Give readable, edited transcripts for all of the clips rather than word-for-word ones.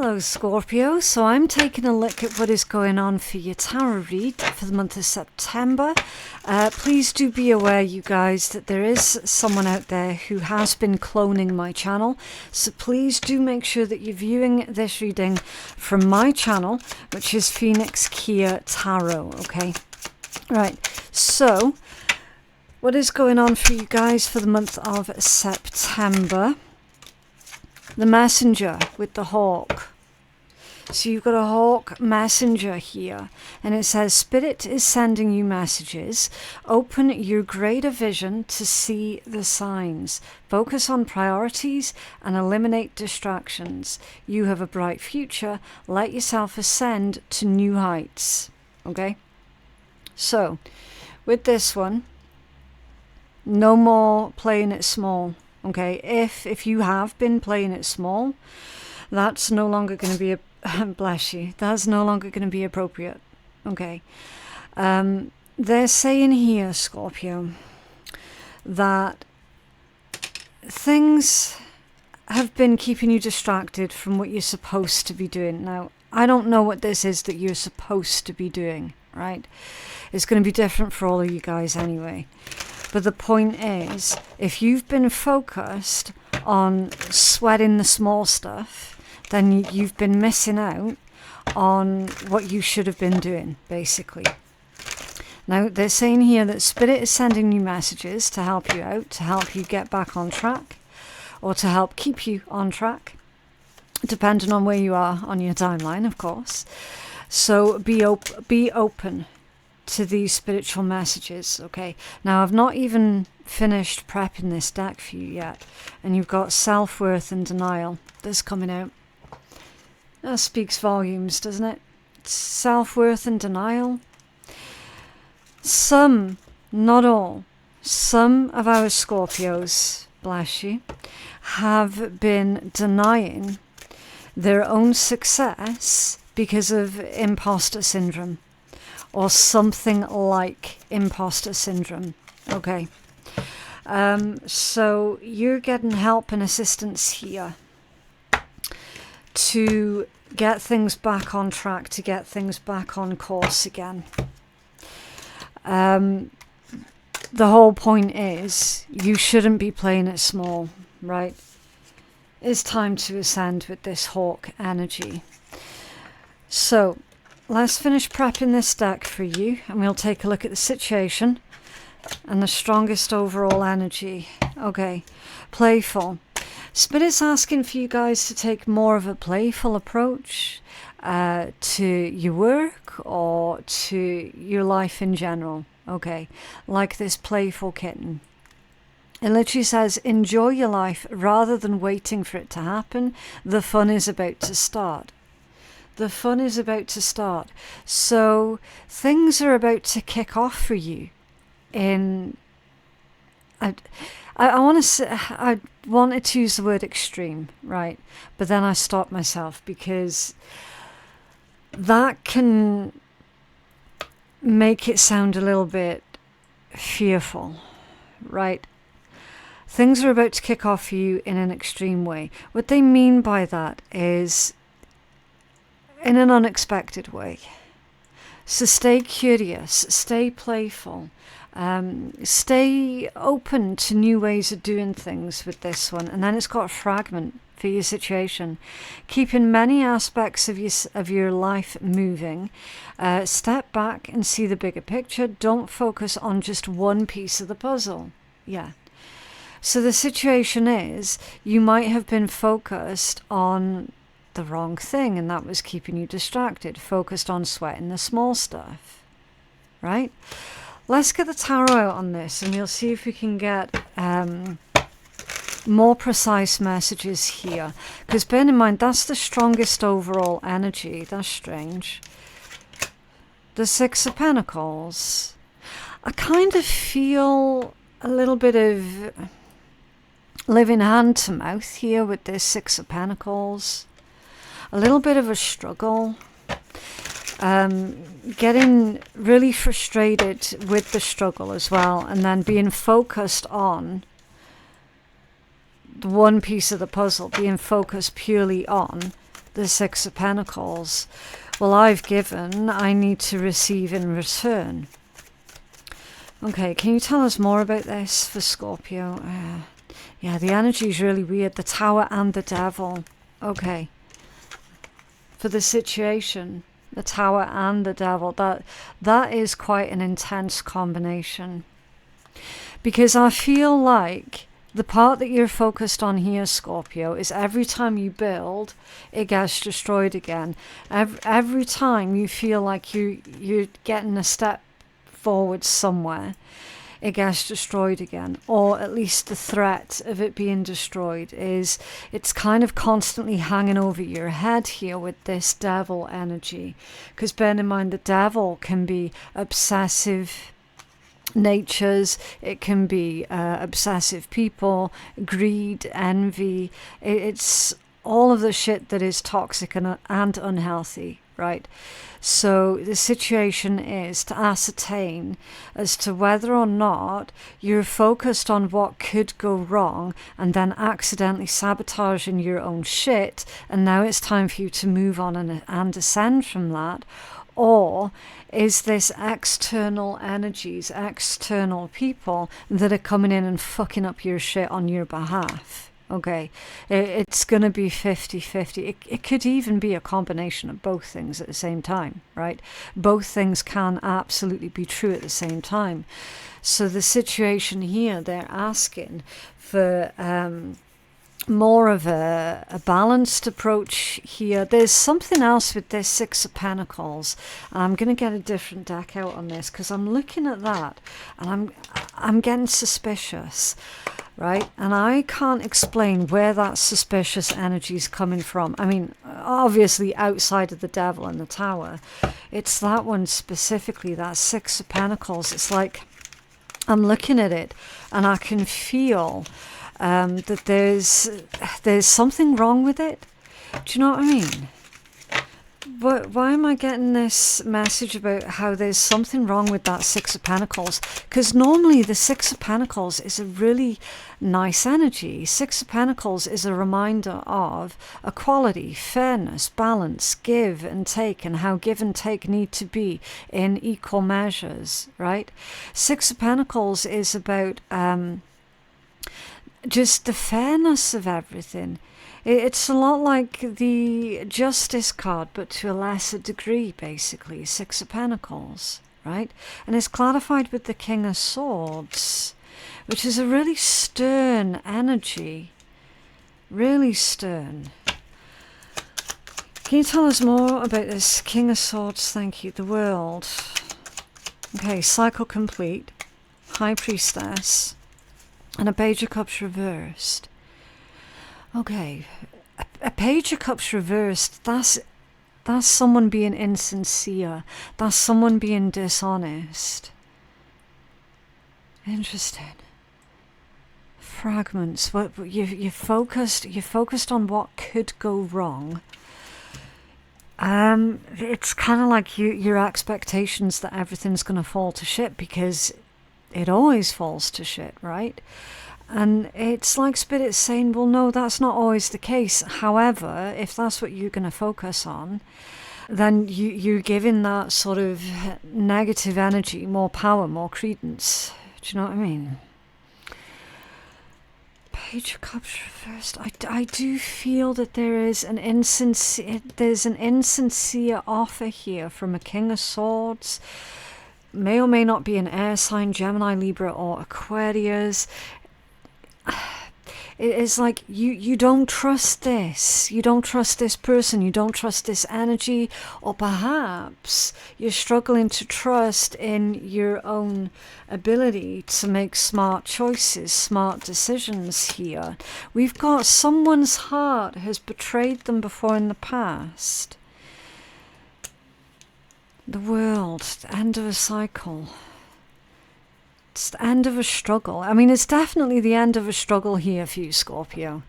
Hello Scorpio, so I'm taking a look at what is going on for your tarot read for the month of September. Please do be aware, you guys, that there is someone out there who has been cloning my channel, so please do make sure that you're viewing this reading from my channel, which is Phoenix Keia Tarot, okay? Right, so what is going on for you guys for the month of September? The messenger with the hawk. So you've got a hawk messenger here, and it says Spirit is sending you messages. Open your greater vision to see the signs. Focus on priorities and eliminate distractions. You have a bright future. Let yourself ascend to new heights. Okay? So, with this one, no more playing it small. Okay, if you have been playing it small, that's no longer going to be bless you, that's no longer going to be appropriate. Okay, they're saying here, Scorpio, that things have been keeping you distracted from what you're supposed to be doing. Now, I don't know what this is that you're supposed to be doing, right? It's going to be different for all of you guys anyway. But the point is, if you've been focused on sweating the small stuff, then you've been missing out on what you should have been doing, basically. Now, they're saying here that Spirit is sending you messages to help you out, to help you get back on track, or to help keep you on track, depending on where you are on your timeline, of course. So be open to these spiritual messages, okay? Now, I've not even finished prepping this deck for you yet, and you've got self-worth and denial that's coming out. That speaks volumes, doesn't it? Self-worth and denial. Some, not all, some of our Scorpios, bless you, have been denying their own success because of imposter syndrome, or something like imposter syndrome. Okay, so you're getting help and assistance here to get things back on track, to get things back on course again. The whole point is you shouldn't be playing it small, right? It's time to ascend with this hawk energy. So let's finish prepping this deck for you, and we'll take a look at the situation and the strongest overall energy. Okay, playful. Spirit's asking for you guys to take more of a playful approach to your work or to your life in general. Okay, like this playful kitten. It literally says, enjoy your life rather than waiting for it to happen. The fun is about to start. The fun is about to start. So things are about to kick off for you. I wanted to use the word extreme, right? But then I stopped myself because that can make it sound a little bit fearful, right? Things are about to kick off for you in an extreme way. What they mean by that is in an unexpected way. So stay curious, stay playful, stay open to new ways of doing things with this one. And then it's got a fragment for your situation. Keeping many aspects of your life moving. Step back and see the bigger picture. Don't focus on just one piece of the puzzle. Yeah. So the situation is, you might have been focused on the wrong thing, and that was keeping you distracted, focused on sweating the small stuff, right? Let's get the tarot out on this, and we'll see if we can get more precise messages here, because bear in mind, that's the strongest overall energy. That's strange. The Six of Pentacles. I kind of feel a little bit of living hand to mouth here with this Six of Pentacles. A little bit of a struggle, getting really frustrated with the struggle as well, and then being focused on the one piece of the puzzle, being focused purely on the Six of Pentacles. Well, I've given, I need to receive in return. Okay, can you tell us more about this for Scorpio? Yeah, the energy is really weird. The Tower and the Devil. Okay. For the situation, the Tower and the Devil, that is quite an intense combination. Because I feel like the part that you're focused on here, Scorpio, is every time you build, it gets destroyed again. Every time you feel like you're getting a step forward somewhere, it gets destroyed again. Or at least the threat of it being destroyed is, it's kind of constantly hanging over your head here with this Devil energy. Because bear in mind, the Devil can be obsessive natures, it can be obsessive people, greed, envy. It's all of the shit that is toxic and unhealthy, right? So the situation is to ascertain as to whether or not you're focused on what could go wrong and then accidentally sabotaging your own shit, and now it's time for you to move on and ascend from that. Or is this external energies, external people that are coming in and fucking up your shit on your behalf? Okay, it's going to be 50-50. It could even be a combination of both things at the same time, right? Both things can absolutely be true at the same time. So the situation here, they're asking for more of a balanced approach here. There's something else with this Six of Pentacles. I'm going to get a different deck out on this because I'm looking at that and I'm getting suspicious, right? And I can't explain where that suspicious energy is coming from. I mean, obviously outside of the Devil and the Tower, it's that one specifically, that Six of Pentacles. It's like I'm looking at it and I can feel that there's something wrong with it. Do you know what I mean? But why am I getting this message about how there's something wrong with that Six of Pentacles? Because normally the Six of Pentacles is a really nice energy. Six of Pentacles is a reminder of equality, fairness, balance, give and take, and how give and take need to be in equal measures, right? Six of Pentacles is about just the fairness of everything. It's a lot like the Justice card, but to a lesser degree, basically. Six of Pentacles, right? And it's clarified with the King of Swords, which is a really stern energy. Really stern. Can you tell us more about this King of Swords? Thank you. The World. Okay, cycle complete. High Priestess. And a Page of Cups reversed. Okay, a Page of Cups reversed, that's someone being insincere. That's someone being dishonest. Interesting. Fragments. What you're focused on what could go wrong. It's kind of like your expectations that everything's going to fall to shit, because it always falls to shit, right? And it's like Spirit's saying, well, no, that's not always the case. However, if that's what you're going to focus on, then you're giving that sort of negative energy more power, more credence. Do you know what I mean? Page of Cups reversed. I do feel that there's an insincere offer here from a King of Swords. May or may not be an air sign, Gemini, Libra, or Aquarius. It's like you don't trust this. You don't trust this person. You don't trust this energy. Or perhaps you're struggling to trust in your own ability to make smart choices, smart decisions here. We've got someone's heart has betrayed them before in the past. The World, the end of a cycle. It's the end of a struggle. I mean, it's definitely the end of a struggle here for you, Scorpio.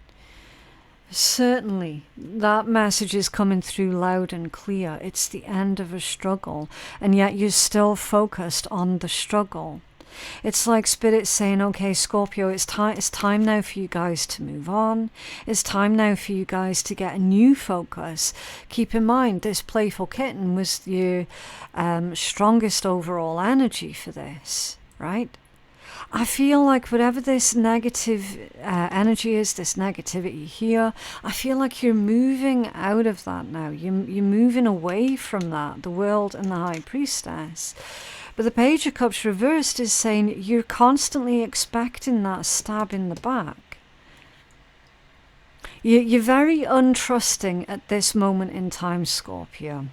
Certainly, that message is coming through loud and clear. It's the end of a struggle, and yet you're still focused on the struggle. It's like Spirit saying, okay, Scorpio, it's time now for you guys to move on. It's time now for you guys to get a new focus. Keep in mind, this playful kitten was your strongest overall energy for this, right? I feel like whatever this negative energy is, this negativity here, I feel like you're moving out of that now. You're moving away from that, the world and the High Priestess. But the Page of Cups reversed is saying you're constantly expecting that stab in the back. You're very untrusting at this moment in time, Scorpio.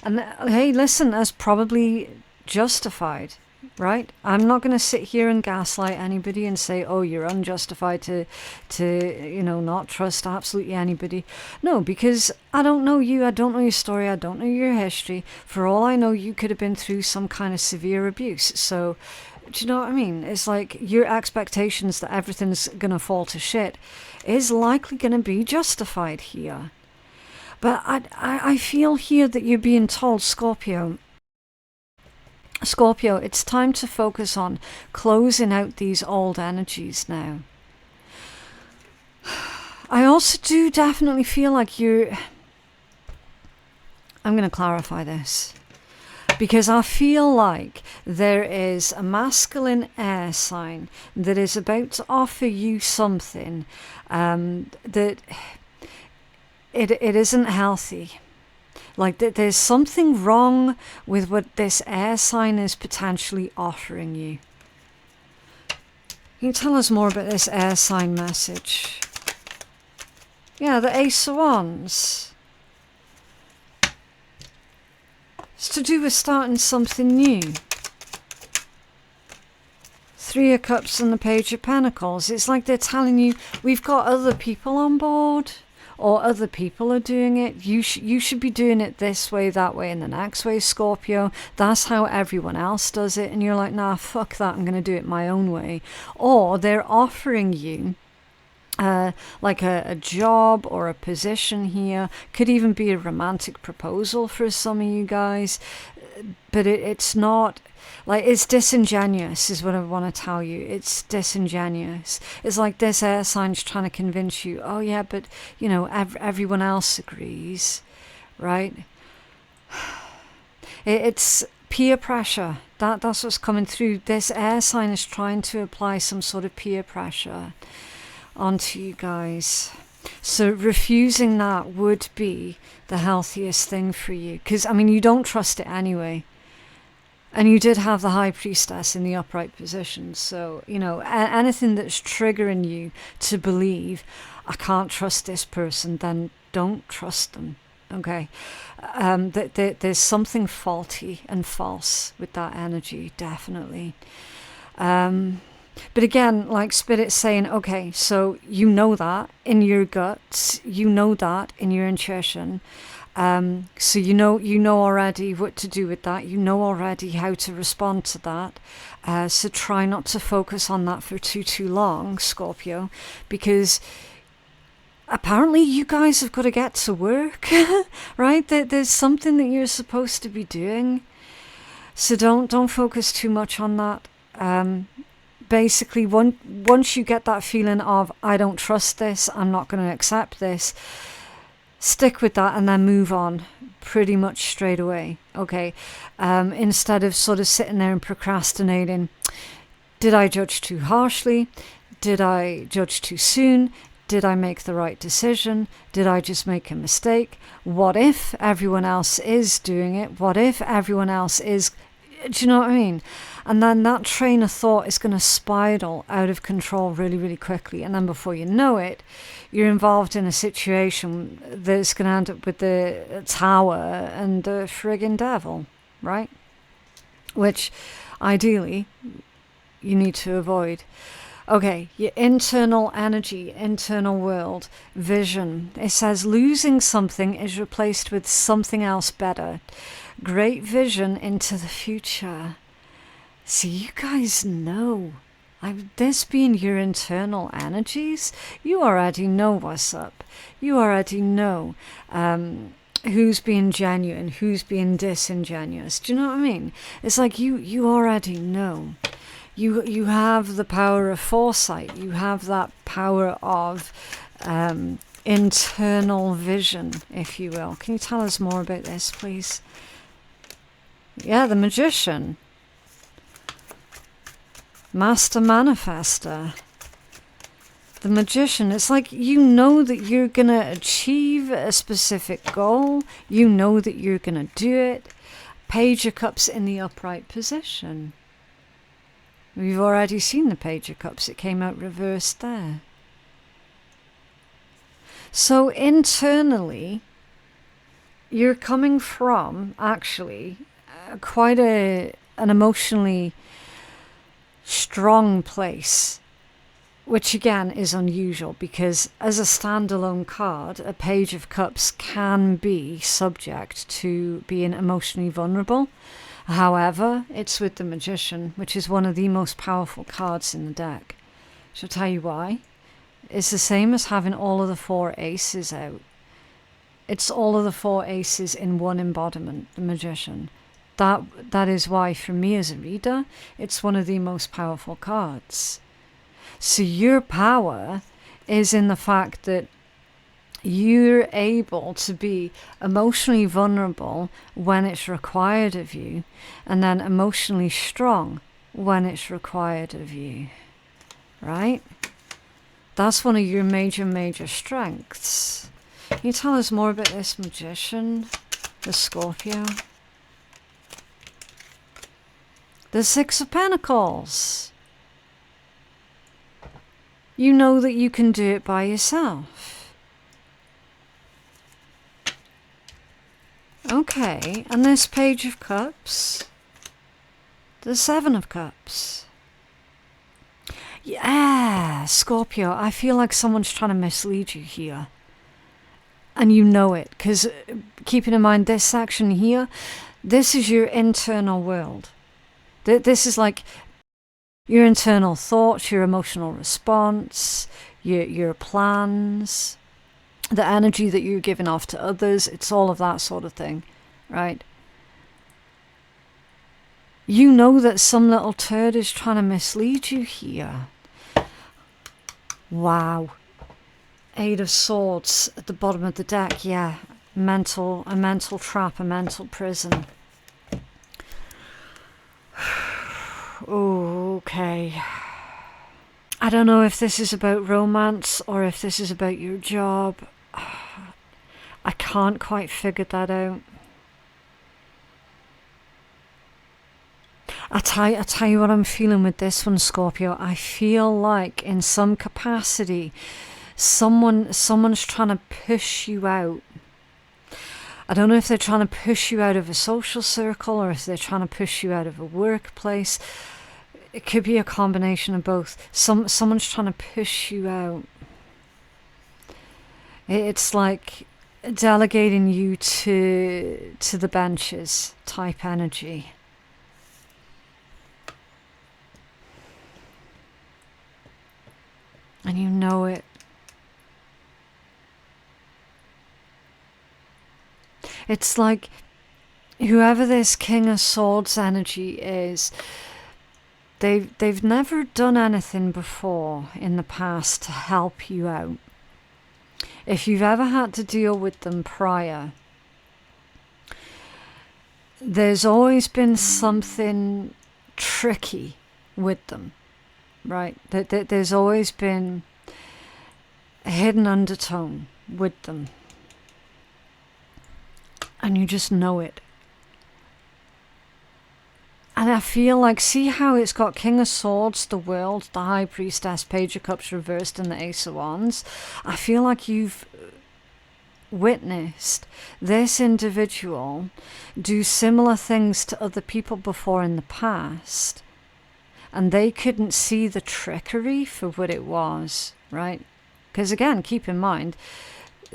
And hey, listen, that's probably justified. Right? I'm not going to sit here and gaslight anybody and say, oh, you're unjustified to not trust absolutely anybody. No, because I don't know you, I don't know your story, I don't know your history. For all I know, you could have been through some kind of severe abuse. So, do you know what I mean? It's like your expectations that everything's going to fall to shit is likely going to be justified here. But I feel here that you're being told, Scorpio, it's time to focus on closing out these old energies now. I also do definitely feel like I'm going to clarify this, because I feel like there is a masculine air sign that is about to offer you something that it isn't healthy. Like there's something wrong with what this air sign is potentially offering you. Can you tell us more about this air sign message? Yeah, the Ace of Wands. It's to do with starting something new. Three of Cups and the Page of Pentacles. It's like they're telling you, we've got other people on board. Or other people are doing it. You should be doing it this way, that way, and the next way, Scorpio. That's how everyone else does it. And you're like, nah, fuck that. I'm going to do it my own way. Or they're offering you like a job or a position here. Could even be a romantic proposal for some of you guys. But it's not... Like, it's disingenuous is what I want to tell you. It's disingenuous. It's like this air sign's trying to convince you, oh yeah, but, everyone else agrees, right? It's peer pressure. That's what's coming through. This air sign is trying to apply some sort of peer pressure onto you guys. So refusing that would be the healthiest thing for you. Because, you don't trust it anyway. And you did have the High Priestess in the upright position. So, anything that's triggering you to believe, I can't trust this person, then don't trust them. Okay? There's something faulty and false with that energy, definitely. But again, like Spirit's saying, okay, so you know that in your guts, you know that in your intuition. So you know already what to do with that. You know already how to respond to that. So try not to focus on that for too long, Scorpio, because apparently you guys have got to get to work, right? There's something that you're supposed to be doing. So don't focus too much on that. Basically, once you get that feeling of, I don't trust this, I'm not going to accept this, stick with that and then move on pretty much straight away, okay? Instead of sort of sitting there and procrastinating. Did I judge too harshly? Did I judge too soon? Did I make the right decision? Did I just make a mistake? What if everyone else is doing it? What if everyone else is... Do you know what I mean? And then that train of thought is going to spiral out of control really, really quickly. And then before you know it, you're involved in a situation that's going to end up with the tower and the friggin' devil, right? Which, ideally, you need to avoid. Okay, your internal energy, internal world, vision. It says losing something is replaced with something else better. Great vision into the future. So you guys know, this being your internal energies, you already know what's up. You already know who's being genuine, who's being disingenuous. Do you know what I mean? It's like you already know. You have the power of foresight. You have that power of internal vision, if you will. Can you tell us more about this, please? Yeah, the Magician. Master Manifester. The Magician. It's like you know that you're going to achieve a specific goal. You know that you're going to do it. Page of Cups in the upright position. We've already seen the Page of Cups. It came out reversed there. So internally, you're coming from, actually, quite an emotionally strong place, which again is unusual because as a standalone card, a Page of Cups can be subject to being emotionally vulnerable. However, it's with the Magician, which is one of the most powerful cards in the deck. Shall I tell you why? It's the same as having all of the 4 aces out. It's all of the 4 aces in one embodiment, the Magician. That is why, for me as a reader, it's one of the most powerful cards. So your power is in the fact that you're able to be emotionally vulnerable when it's required of you, and then emotionally strong when it's required of you. Right? That's one of your major strengths. Can you tell us more about this Magician, the Scorpio? The 6 of Pentacles. You know that you can do it by yourself. Okay, and this Page of Cups, the 7 of Cups. Yeah, Scorpio, I feel like someone's trying to mislead you here. And you know it, because keeping in mind this section here, this is your internal world. This is like your internal thoughts, your emotional response, your plans, the energy that you're giving off to others. It's all of that sort of thing, right? You know that some little turd is trying to mislead you here. Wow. 8 of Swords at the bottom of the deck. Yeah, a mental trap, a mental prison. Okay. I don't know if this is about romance or if this is about your job. I can't quite figure that out. I tell you what I'm feeling with this one, Scorpio. I feel like in some capacity, someone's trying to push you out. I don't know if they're trying to push you out of a social circle or if they're trying to push you out of a workplace. It could be a combination of both. Someone's trying to push you out. It's like delegating you to the benches type energy. And you know it. It's like whoever this King of Swords energy is, they've never done anything before in the past to help you out. If you've ever had to deal with them prior, there's always been something tricky with them, right? There's always been a hidden undertone with them. And you just know it. And I feel like, see how it's got King of Swords, the World, the High Priestess, Page of Cups reversed, and the Ace of Wands? I feel like you've witnessed this individual do similar things to other people before in the past, and they couldn't see the trickery for what it was, right? Because again, keep in mind,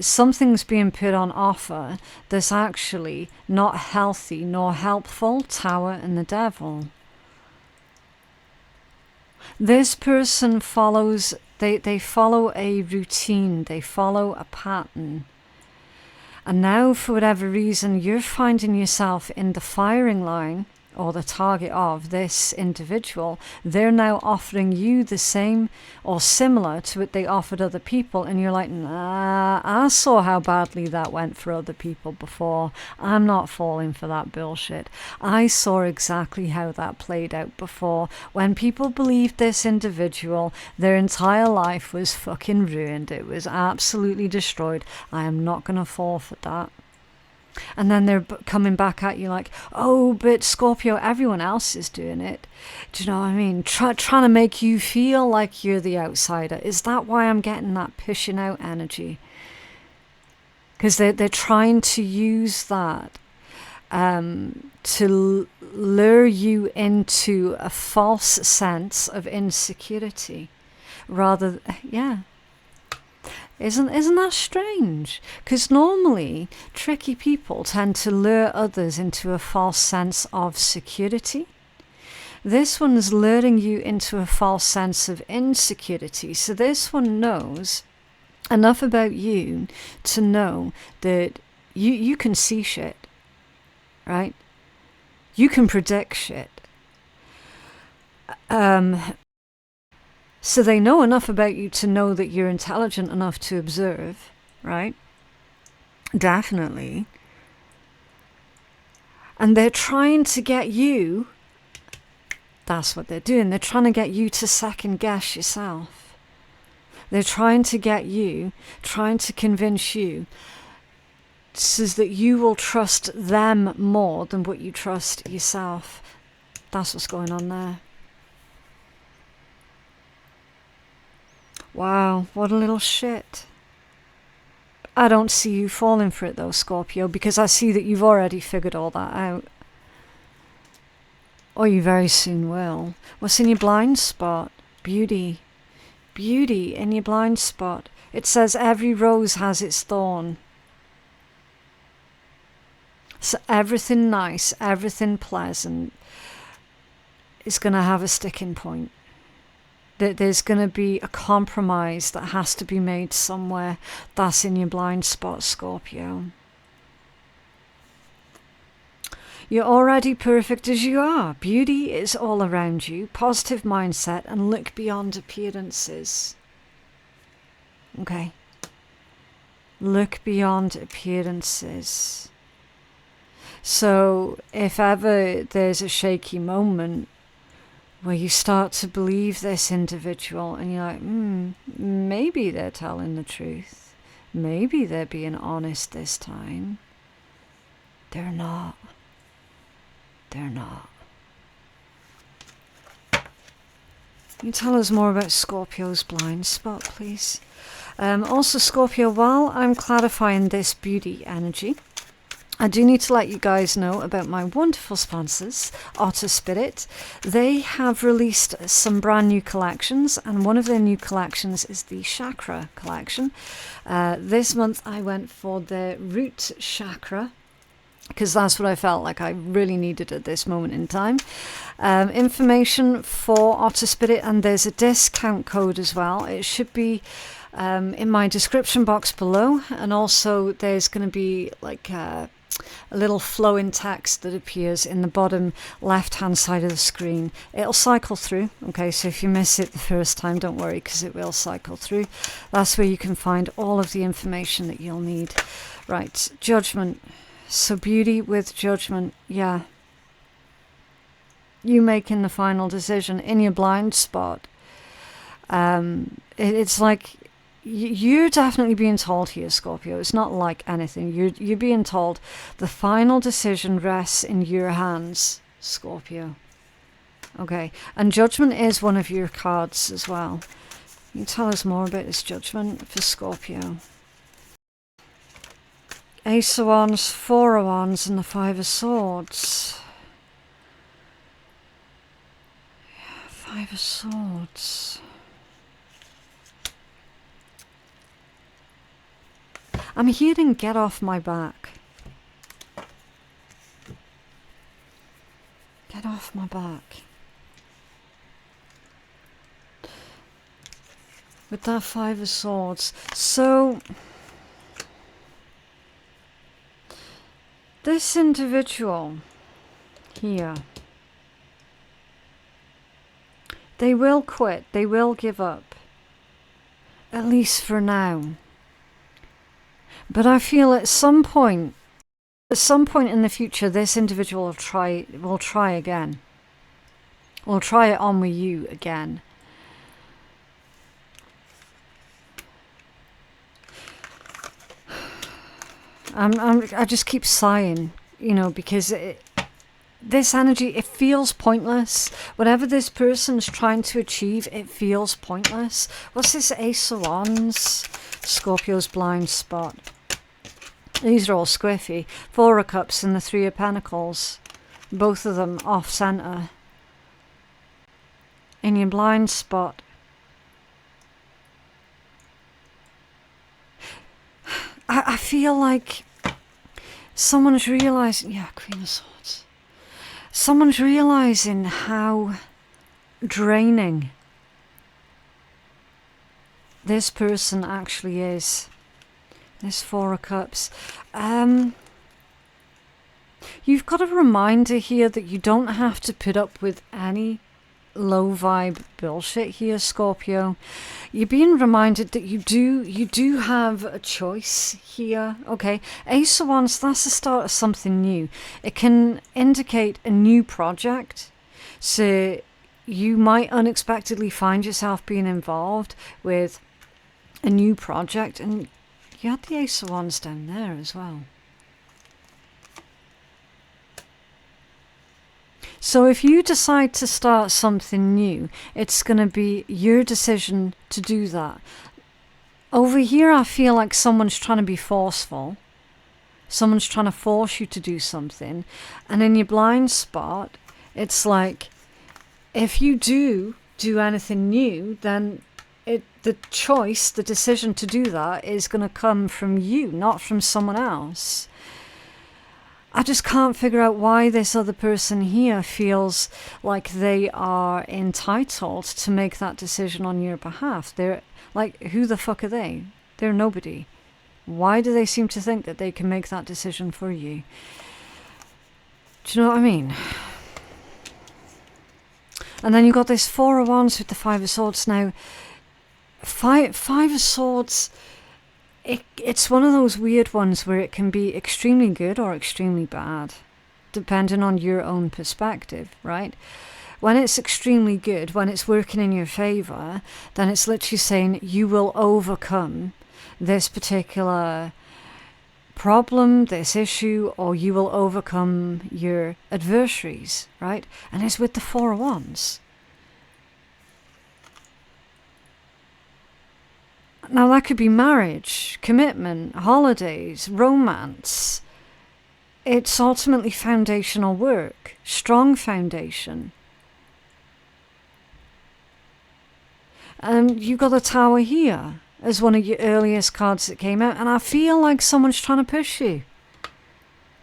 something's being put on offer that's actually not healthy nor helpful. Tower and the Devil. This person follows, they follow a routine, they follow a pattern. And now, for whatever reason, you're finding yourself in the firing line or the target of this individual. They're now offering you the same or similar to what they offered other people, and you're like, nah, I saw how badly that went for other people before. I'm not falling for that bullshit. I saw exactly how that played out before. When people believed this individual, their entire life was fucking ruined. It was absolutely destroyed. I am not going to fall for that. And then they're coming back at you like, oh, but Scorpio, everyone else is doing it. Do you know what I mean? Trying to make you feel like you're the outsider. Is that why I'm getting that pushing out energy? Because they're trying to use that to lure you into a false sense of insecurity. Rather, yeah. Isn't that strange? Because normally tricky people tend to lure others into a false sense of security. This one's luring you into a false sense of insecurity. So this one knows enough about you to know that you can see shit, right? You can predict shit. So they know enough about you to know that you're intelligent enough to observe, right? Definitely. And they're trying to get you, that's what they're doing, they're trying to get you to second guess yourself. They're trying to get you, trying to convince you so that you will trust them more than what you trust yourself. That's what's going on there. Wow, what a little shit. I don't see you falling for it though, Scorpio, because I see that you've already figured all that out. Or you very soon will. What's in your blind spot? Beauty. Beauty in your blind spot. It says every rose has its thorn. So everything nice, everything pleasant is going to have a sticking point. There's going to be a compromise that has to be made somewhere. That's in your blind spot, Scorpio. You're already perfect as you are. Beauty is all around you. Positive mindset and look beyond appearances. Okay. Look beyond appearances. So if ever there's a shaky moment where you start to believe this individual and you're like, maybe they're telling the truth. Maybe they're being honest this time. They're not. They're not. Can you tell us more about Scorpio's blind spot, please? Also, Scorpio, while I'm clarifying this beauty energy, I do need to let you guys know about my wonderful sponsors, Otter Spirit. They have released some brand new collections, and one of their new collections is the Chakra collection. This month I went for the Root Chakra, because that's what I felt like I really needed at this moment in time. Information for Otter Spirit, and there's a discount code as well. It should be in my description box below, and also there's going to be like a little flowing text that appears in the bottom left hand side of the screen. It'll cycle through, okay, so if you miss it the first time, don't worry, because it will cycle through. That's where you can find all of the information that you'll need. Right, judgment. So beauty with judgment, yeah. You making the final decision in your blind spot. It's like you're definitely being told here, Scorpio. It's not like anything. You're being told the final decision rests in your hands, Scorpio. Okay, and judgment is one of your cards as well. Can you tell us more about this judgment for Scorpio? Ace of Wands, Four of Wands, and the Five of Swords. Five of Swords. I'm hearing get off my back. Get off my back. With that Five of Swords. So This individual here, they will quit, they will give up, at least for now. But I feel at some point in the future, this individual will try again. Will try it on with you again. I just keep sighing, you know, because this energy, it feels pointless. Whatever this person's trying to achieve, it feels pointless. What's this Ace of Wands? Scorpio's blind spot. These are all squiffy. Four of Cups and the Three of Pentacles. Both of them off center. In your blind spot. I feel like someone's realizing, yeah, Queen of Swords. Someone's realizing how draining this person actually is. This Four of Cups. You've got a reminder here that you don't have to put up with any low vibe bullshit here, Scorpio. You're being reminded that you do have a choice here. Okay, Ace of Wands, that's the start of something new. It can indicate a new project. So you might unexpectedly find yourself being involved with a new project, and you had the Ace of Wands down there as well. So if you decide to start something new, it's going to be your decision to do that. Over here, I feel like someone's trying to be forceful. Someone's trying to force you to do something. And in your blind spot, it's like, if you do anything new, then the choice, the decision to do that is going to come from you, not from someone else. I just can't figure out why this other person here feels like they are entitled to make that decision on your behalf. They're like, who the fuck are they? They're nobody. Why do they seem to think that they can make that decision for you? Do you know what I mean? And then you got this Four of Wands with the Five of Swords. Now, Five of Swords, it's one of those weird ones where it can be extremely good or extremely bad, depending on your own perspective, right? When it's extremely good, when it's working in your favor, then it's literally saying you will overcome this particular problem, this issue, or you will overcome your adversaries, right? And it's with the Four of Wands. Now that could be marriage, commitment, holidays, romance. It's ultimately foundational work, strong foundation. And you got the Tower here as one of your earliest cards that came out, and I feel like someone's trying to push you.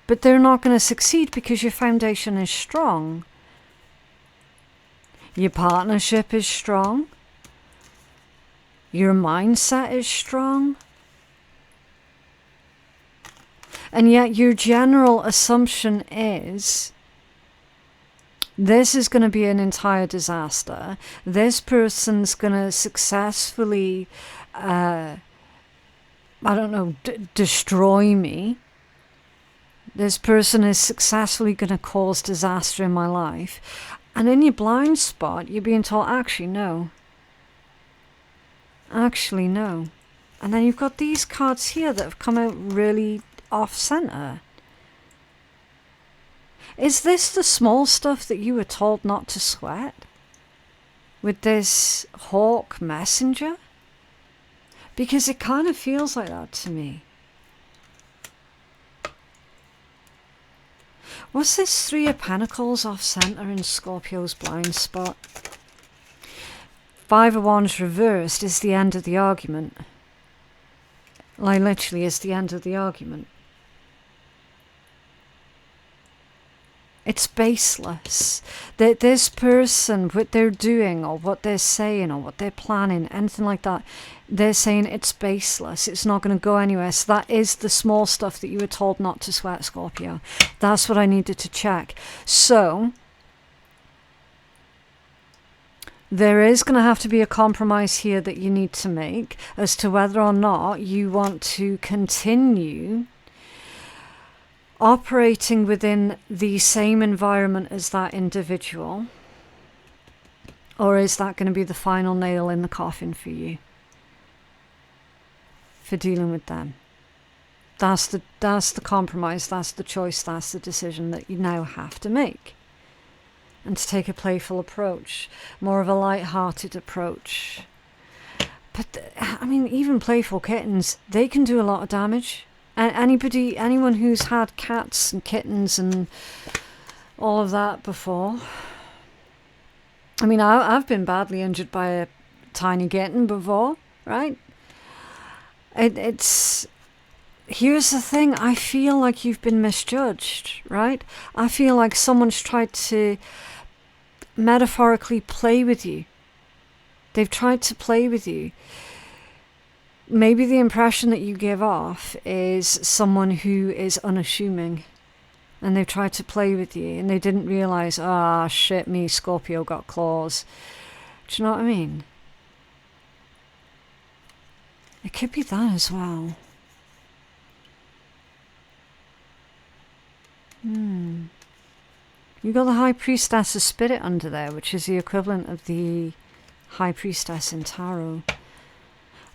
But they're not going to succeed because your foundation is strong. Your partnership is strong. Your mindset is strong. And yet your general assumption is this is going to be an entire disaster. This person's going to successfully, destroy me. This person is successfully going to cause disaster in my life. And in your blind spot, you're being told, actually, no. Actually, no. And then you've got these cards here that have come out really off-center. Is this the small stuff that you were told not to sweat? With this hawk messenger? Because it kind of feels like that to me. What's this Three of Pentacles off-center in Scorpio's blind spot? Five of Wands reversed is the end of the argument. Like literally is the end of the argument. It's baseless. That this person, what they're doing or what they're saying or what they're planning, anything like that, they're saying it's baseless. It's not going to go anywhere. So that is the small stuff that you were told not to sweat, Scorpio. That's what I needed to check. So there is going to have to be a compromise here that you need to make as to whether or not you want to continue operating within the same environment as that individual, or is that going to be the final nail in the coffin for you for dealing with them? That's the compromise, that's the choice, that's the decision that you now have to make. And to take a playful approach, more of a light-hearted approach. But I mean, even playful kittens, they can do a lot of damage. Anyone who's had cats and kittens and all of that before. I mean, I've been badly injured by a tiny kitten before, right? It's here's the thing. I feel like you've been misjudged, right? I feel like someone's tried to metaphorically play with you. They've tried to play with you. Maybe the impression that you give off is someone who is unassuming, and they've tried to play with you and they didn't realize, shit, me, Scorpio, got claws. Do you know what I mean? It could be that as well. You got the High Priestess of Spirit under there, which is the equivalent of the High Priestess in Tarot.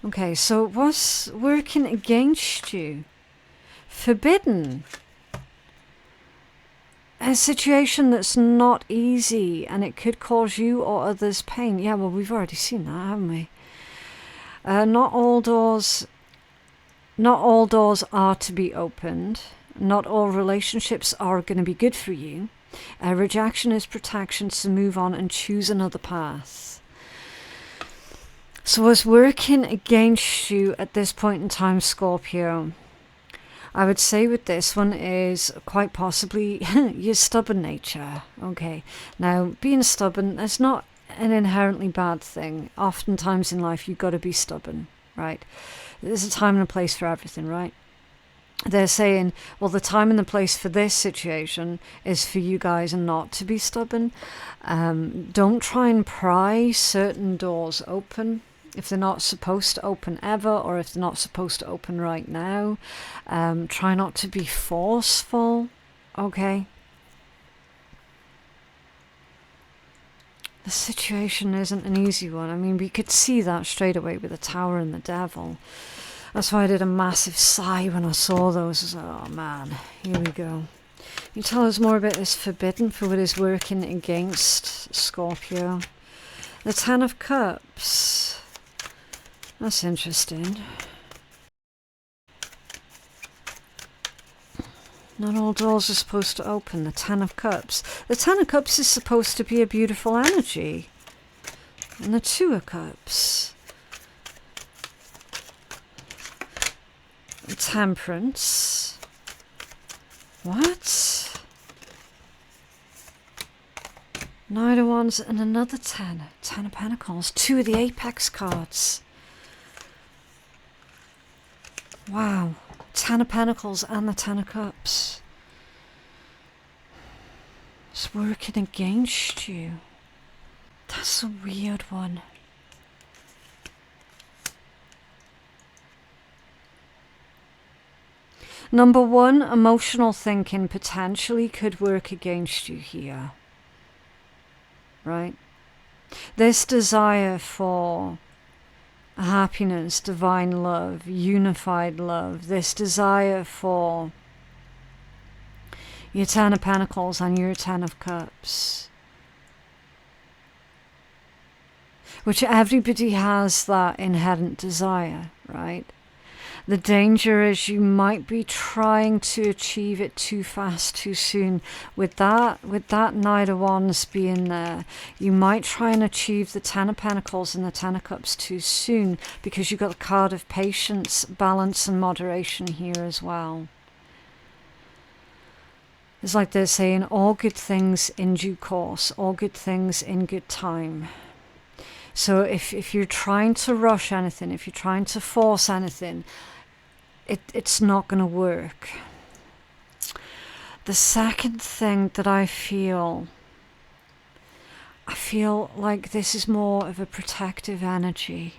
Okay, so what's working against you? Forbidden. A situation that's not easy and it could cause you or others pain. Yeah, well, we've already seen that, haven't we? Not all doors are to be opened. Not all relationships are going to be good for you. Rejection is protection, so move on and choose another path. So what's working against you at this point in time, Scorpio, I would say with this one is quite possibly your stubborn nature. Okay, now being stubborn, that's not an inherently bad thing. Oftentimes in life you've got to be stubborn, right? There's a time and a place for everything, right? They're saying, well, the time and the place for this situation is for you guys not to be stubborn. Don't try and pry certain doors open if they're not supposed to open ever, or if they're not supposed to open right now. Try not to be forceful, okay? The situation isn't an easy one. I mean, we could see that straight away with the Tower and the Devil. That's why I did a massive sigh when I saw those. I was like, oh man, here we go. Can you tell us more about this forbidden for what is working against Scorpio? The Ten of Cups. That's interesting. Not all doors are supposed to open. The Ten of Cups. The Ten of Cups is supposed to be a beautiful energy. And the Two of Cups. Temperance. What? Knight of Wands and another 10. 10 of Pentacles. 2 of the Apex cards. Wow. 10 of Pentacles and the 10 of Cups. It's working against you. That's a weird one. Number one, emotional thinking potentially could work against you here. Right? This desire for happiness, divine love, unified love, this desire for your 10 of Pentacles and your 10 of Cups. Which everybody has that inherent desire, right? The danger is you might be trying to achieve it too fast, too soon. With that Knight of Wands being there, you might try and achieve the 10 of Pentacles and the 10 of Cups too soon, because you've got the card of patience, balance and moderation here as well. It's like they're saying all good things in due course, all good things in good time. So if you're trying to rush anything, if you're trying to force anything, it's not going to work. The second thing that I feel like this is more of a protective energy,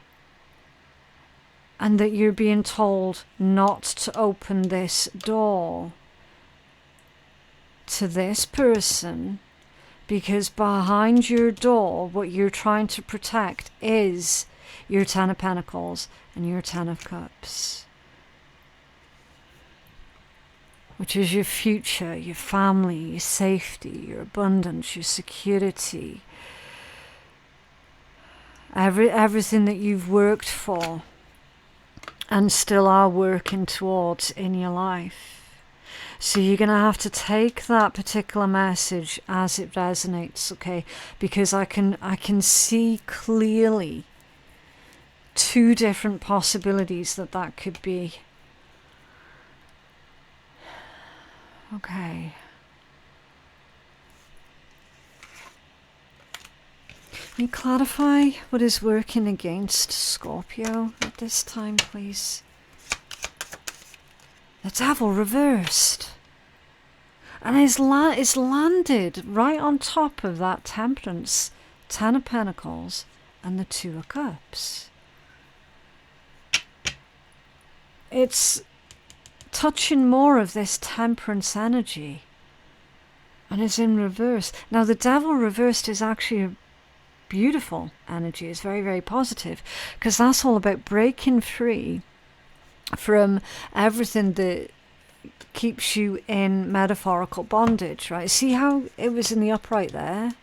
and that you're being told not to open this door to this person, because behind your door, what you're trying to protect is your Ten of Pentacles and your Ten of Cups, which is your future, your family, your safety, your abundance, your security, everything that you've worked for and still are working towards in your life. So you're going to have to take that particular message as it resonates, okay? Because I can see clearly two different possibilities that could be. Okay. Can you clarify what is working against Scorpio at this time, please? The Devil reversed. And is landed right on top of that Temperance, Ten of Pentacles, and the Two of Cups. It's touching more of this Temperance energy. And it's in reverse. Now the Devil reversed is actually a beautiful energy. It's very, very positive. Because that's all about breaking free from everything that keeps you in metaphorical bondage, right? See how it was in the upright there?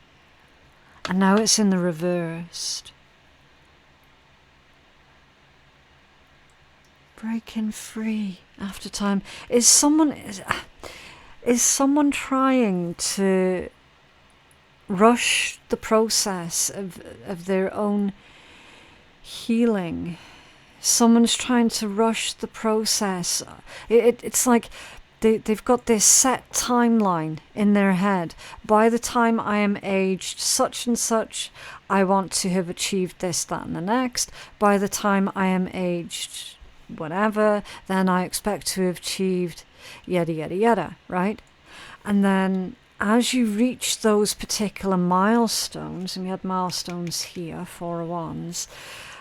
And now it's in the reversed. Breaking free after time. Is someone trying to rush the process of their own healing? Someone's trying to rush the process. It's like they've got this set timeline in their head. By the time I am aged such and such, I want to have achieved this, that, and the next. By the time I am aged whatever, then I expect to have achieved yada, yada, yada, right? And then as you reach those particular milestones, and we had milestones here, Four of Wands,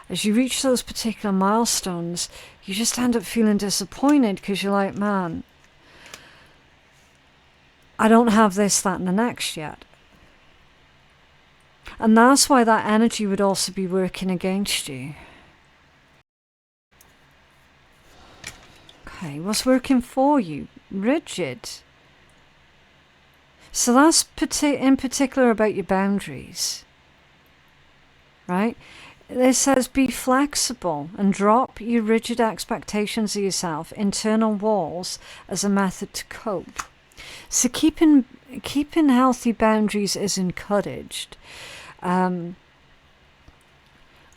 as you reach those particular milestones, you just end up feeling disappointed because you're like, man, I don't have this, that, and the next yet. And that's why that energy would also be working against you. Okay, what's working for you? Rigid. So that's in particular about your boundaries, right? It says be flexible and drop your rigid expectations of yourself, internal walls, as a method to cope. So keeping healthy boundaries is encouraged. And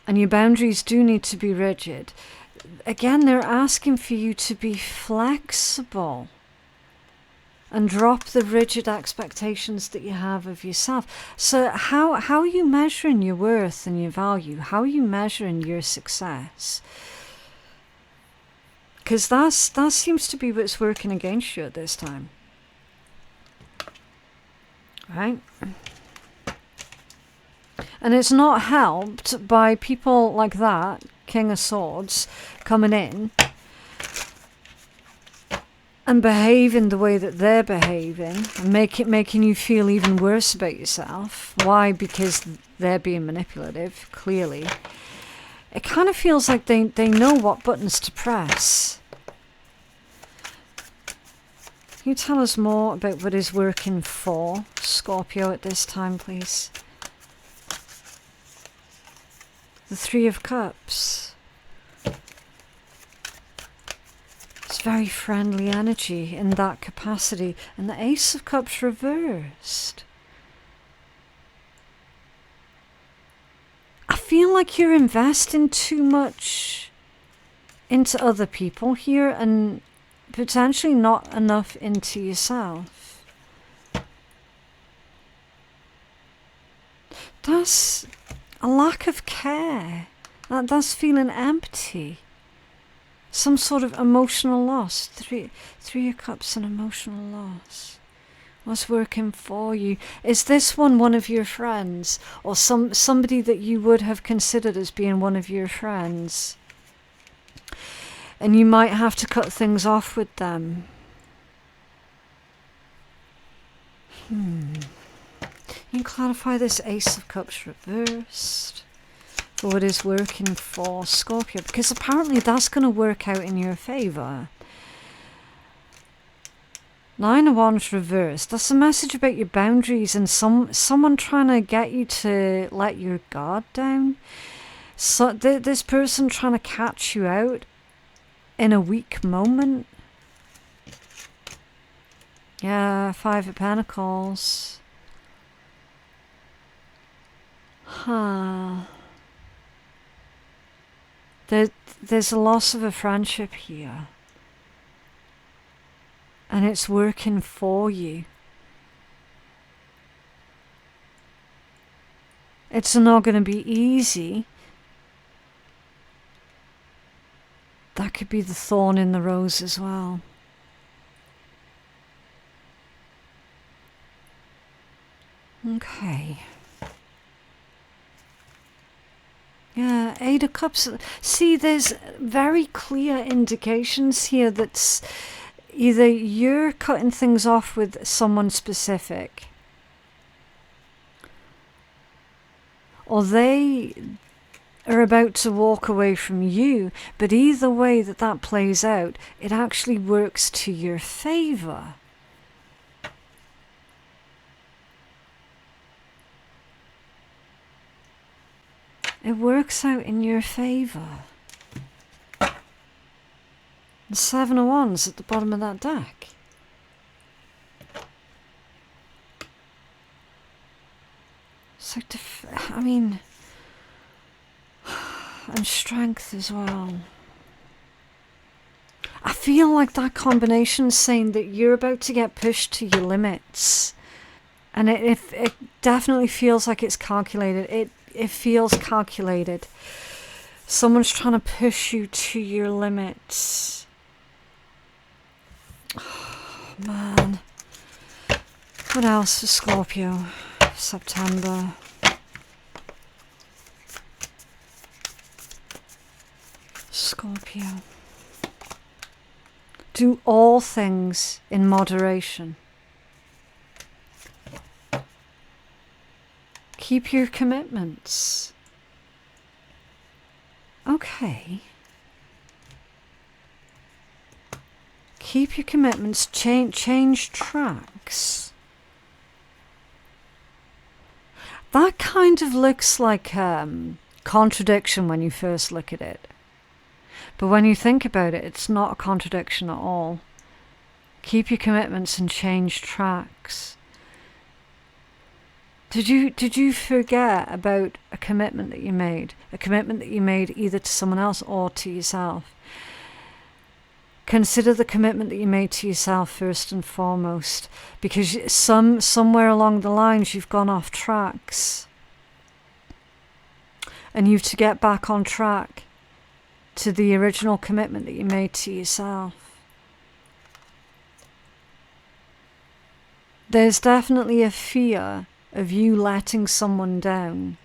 your boundaries do need to be rigid. Again, they're asking for you to be flexible and drop the rigid expectations that you have of yourself. So how are you measuring your worth and your value? How are you measuring your success? Because that seems to be what's working against you at this time. Right? And it's not helped by people like that, King of Swords, coming in and behaving the way that they're behaving and making you feel even worse about yourself. Why? Because they're being manipulative, clearly. It kind of feels like they know what buttons to press. Can you tell us more about what is working for Scorpio at this time, please? The Three of Cups. It's very friendly energy in that capacity. And the Ace of Cups reversed. I feel like you're investing too much into other people here and potentially not enough into yourself. that's a lack of care. That's feeling empty. Some sort of emotional loss. Three of Cups and emotional loss. What's working for you? Is this one of your friends? Or somebody that you would have considered as being one of your friends? And you might have to cut things off with them. You can clarify this Ace of Cups reversed. For what is working for Scorpio, because apparently that's going to work out in your favour. Nine of Wands reversed. That's a message about your boundaries and someone trying to get you to let your guard down. So this person trying to catch you out in a weak moment. Yeah, Five of Pentacles. There's a loss of a friendship here. And it's working for you. It's not going to be easy. That could be the thorn in the rose as well. Okay. Yeah, Eight of Cups. See, there's very clear indications here that's either you're cutting things off with someone specific, or they are about to walk away from you, but either way that plays out, it actually works to your favour. It works out in your favour. The Seven of Wands at the bottom of that deck. So, and strength as well. I feel like that combination is saying that you're about to get pushed to your limits. And it definitely feels like it's calculated. It feels calculated. Someone's trying to push you to your limits. Oh, man. What else for Scorpio? September. Scorpio. Do all things in moderation. Keep your commitments. Okay. Keep your commitments. Change tracks. That kind of looks like contradiction when you first look at it. But when you think about it, it's not a contradiction at all. Keep your commitments and change tracks. Did you forget about a commitment that you made? A commitment that you made either to someone else or to yourself? Consider the commitment that you made to yourself first and foremost, because somewhere along the lines you've gone off tracks. And you've to get back on track to the original commitment that you made to yourself. There's definitely a fear of you letting someone down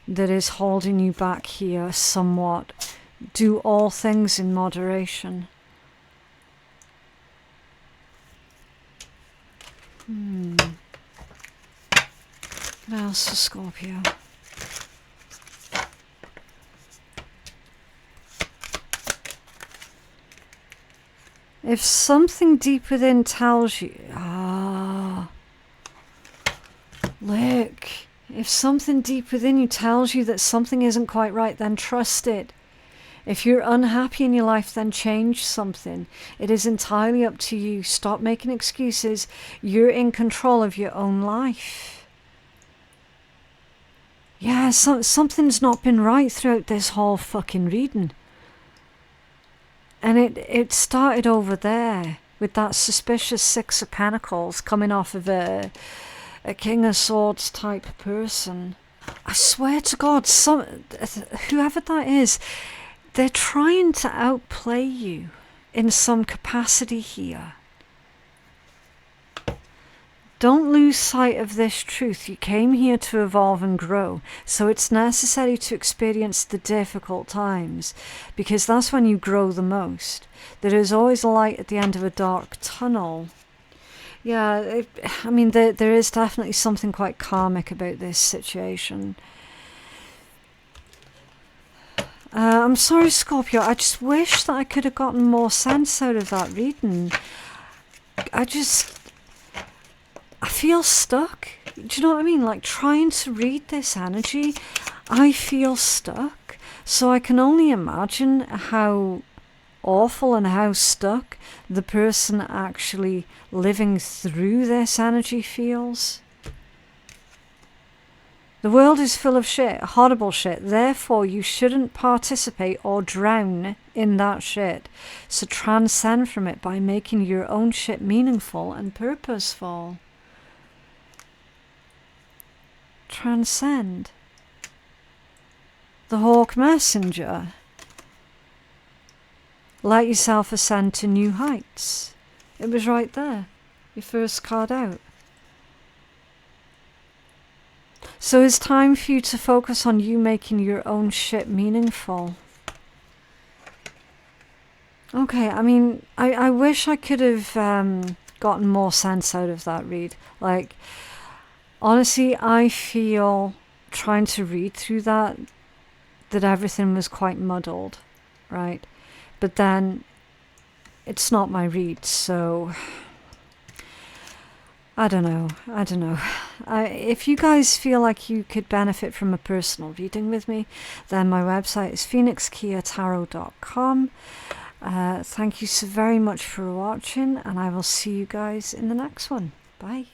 that is holding you back here somewhat. Do all things in moderation. What else for Scorpio? If something deep within tells you, look, if something deep within you tells you that something isn't quite right, then trust it. If you're unhappy in your life, then change something. It is entirely up to you. Stop making excuses. You're in control of your own life. Yeah, something's not been right throughout this whole fucking reading. And it started over there with that suspicious Six of Pentacles coming off of a King of Swords type person. I swear to God, whoever that is, they're trying to outplay you in some capacity here. Don't lose sight of this truth. You came here to evolve and grow, so it's necessary to experience the difficult times, because that's when you grow the most. There is always light at the end of a dark tunnel. Yeah, I mean, there is definitely something quite karmic about this situation. I'm sorry, Scorpio, I just wish that I could have gotten more sense out of that reading. I feel stuck. Do you know what I mean? Like, trying to read this energy, I feel stuck. So I can only imagine how awful and how stuck the person actually living through this energy feels. The world is full of shit, horrible shit. Therefore, you shouldn't participate or drown in that shit. So transcend from it by making your own shit meaningful and purposeful. Transcend. The Hawk Messenger. Let yourself ascend to new heights. It was right there. Your first card out. So it's time for you to focus on you making your own shit meaningful. Okay, I mean, I wish I could have gotten more sense out of that read. Like, honestly, I feel, trying to read through that everything was quite muddled, right? But then, it's not my read, so I don't know. If you guys feel like you could benefit from a personal reading with me, then my website is phoenixkeiatarot.com. Thank you so very much for watching, and I will see you guys in the next one. Bye.